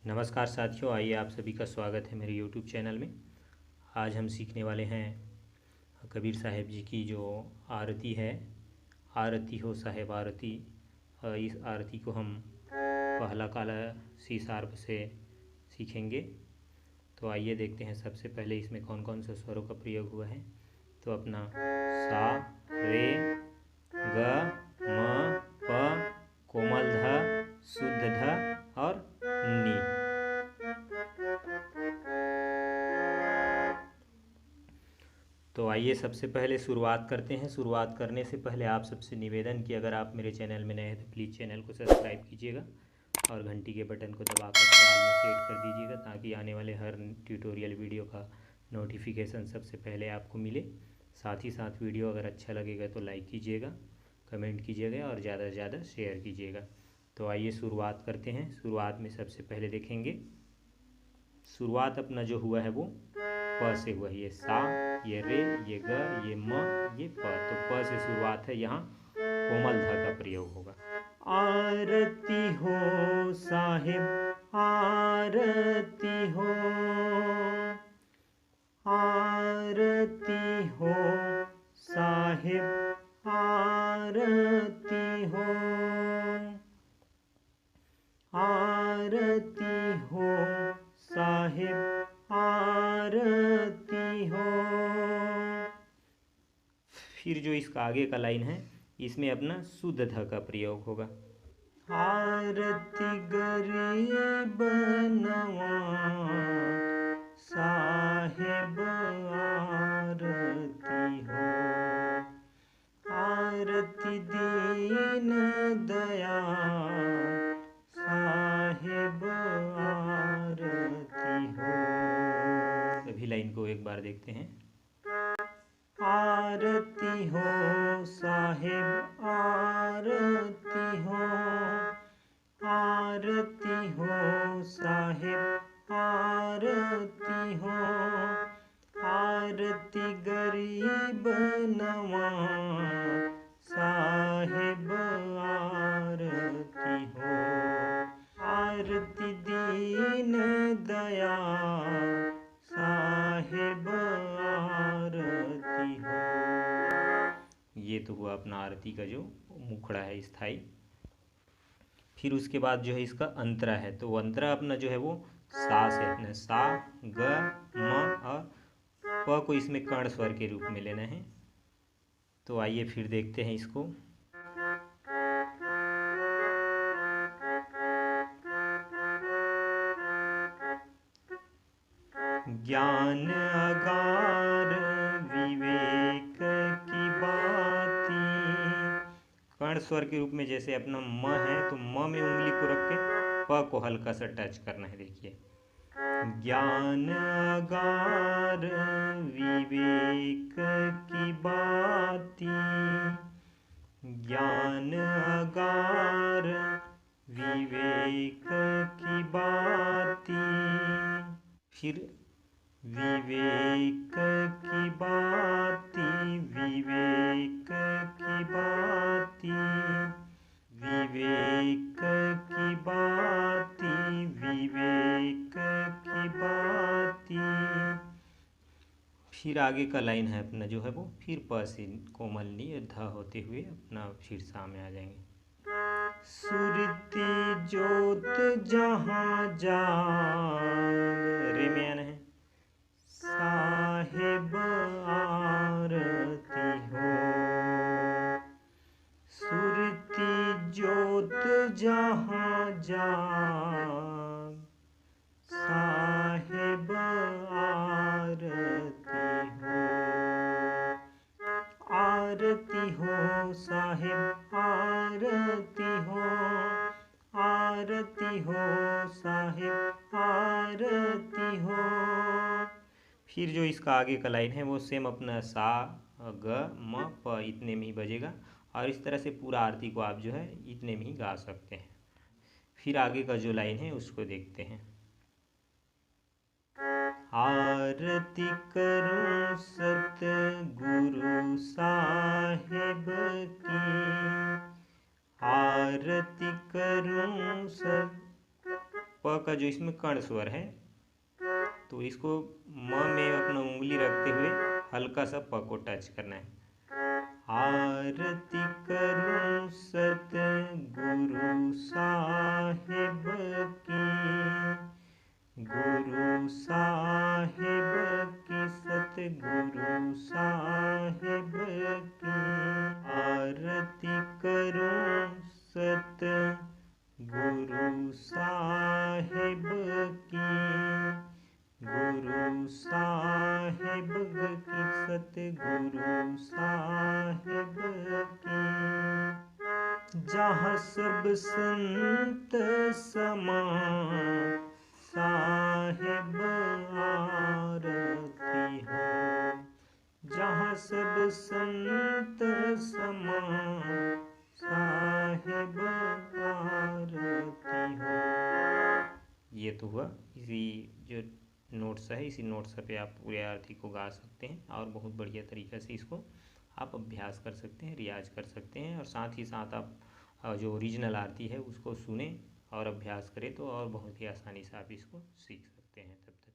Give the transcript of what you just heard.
नमस्कार साथियों, आइए आप सभी का स्वागत है मेरे YouTube चैनल में। आज हम सीखने वाले हैं कबीर साहब जी की जो आरती है, आरती हो साहेब आरती। इस आरती को हम पहला काला सी शार्प से सीखेंगे। तो आइए देखते हैं सबसे पहले इसमें कौन कौन से स्वरों का प्रयोग हुआ है। तो अपना सा, रे, ग, म, प, कोमल ध, शुद्ध ध और नी। तो आइए सबसे पहले शुरुआत करते हैं। शुरुआत करने से पहले आप सबसे निवेदन कि अगर आप मेरे चैनल में नए हैं तो प्लीज़ चैनल को सब्सक्राइब कीजिएगा और घंटी के बटन को दबाकर ऑल में सेट कर दीजिएगा, ताकि आने वाले हर ट्यूटोरियल वीडियो का नोटिफिकेशन सबसे पहले आपको मिले। साथ ही साथ वीडियो अगर अच्छा लगेगा तो लाइक कीजिएगा, कमेंट कीजिएगा और ज़्यादा से ज़्यादा शेयर कीजिएगा। तो आइए शुरुआत करते हैं। शुरुआत में सबसे पहले देखेंगे, शुरुआत अपना जो हुआ है वो प से हुआ है। ये सा, ये रे, ये ग, ये म, ये प। तो प से शुरुआत है, यहाँ कोमल ध का प्रयोग होगा। आरती हो साहिब आरती हो, आरती हो साहिब आरती हो, आरती हो साहिब आरती हो। फिर जो इसका आगे का लाइन है, इसमें अपना शुद्ध ध का प्रयोग होगा। आरती गरीब नवाज साहिब आरती हो, आरती दीन दयाल साहिब आरती हो। सभी लाइन को एक बार देखते हैं। आरती हो साहिब आरती हो, आरती हो साहिब आरती हो, आरती गरीब नवाज साहिब आरती हो, आरती दीन दयाल साहिब आरती हो। ये तो हुआ अपना आरती का जो मुखड़ा है स्थाई। फिर उसके बाद जो है इसका अंतरा है, तो अंतरा अपना जो है वो सा से, अपना सा, ग, म और प को इसमें कर्ण स्वर के रूप में लेना है। तो आइए फिर देखते हैं इसको। ज्ञान अगार विवेक की बाती, कर्ण स्वर के रूप में जैसे अपना म है तो म में उंगली को रख के प को हल्का सा टच करना है। देखिए, ज्ञान अगार विवेक की बाती, ज्ञान अगार विवेक की बाती। फिर विवेक की बाती, विवेक की बाती, विवेक की बाती, विवेक की बाती। फिर आगे का लाइन है अपना जो है वो फिर प से कोमल नी ध होते हुए अपना फिर सामने आ जाएंगे। सुरती जोत जहाँ जाग, रे में आना है, साहिब आरती हो, सुरती जोत जहाँ जाग साहिब आरती हो, आरती हो साहिब आरती हो, आरती हो साहिब आरती हो। फिर जो इसका आगे का लाइन है वो सेम अपना सा, ग, म, प इतने में ही बजेगा और इस तरह से पूरा आरती को आप जो है इतने में ही गा सकते हैं। फिर आगे का जो लाइन है उसको देखते हैं। आरती करूं सतगुरु साहिब की, आरती करूं प का जो इसमें कर्ण स्वर है, तो इसको म में अपना उंगली रखते हुए हल्का सा प को टच करना है। आरती करूं सतगुरु साहिब की, गुरु साहिब की, सतगुरु साहिब की। आरती करूं सतगुरु साहिब की, गुरु साहिब की, सतगुरु साहिब की। जहाँ सब संत समा, साहिब आरती हो। जहाँ सब संत समा, साहिब आरती हो। ये तो हुआ। इसी जो नोट्स है, इसी नोट्स पे आप पूरे आरती को गा सकते हैं और बहुत बढ़िया तरीक़े से इसको आप अभ्यास कर सकते हैं, रियाज कर सकते हैं। और साथ ही साथ आप जो ओरिजिनल आरती है उसको सुने और अभ्यास करें, तो और बहुत ही आसानी से आप इसको सीख सकते हैं। तब तक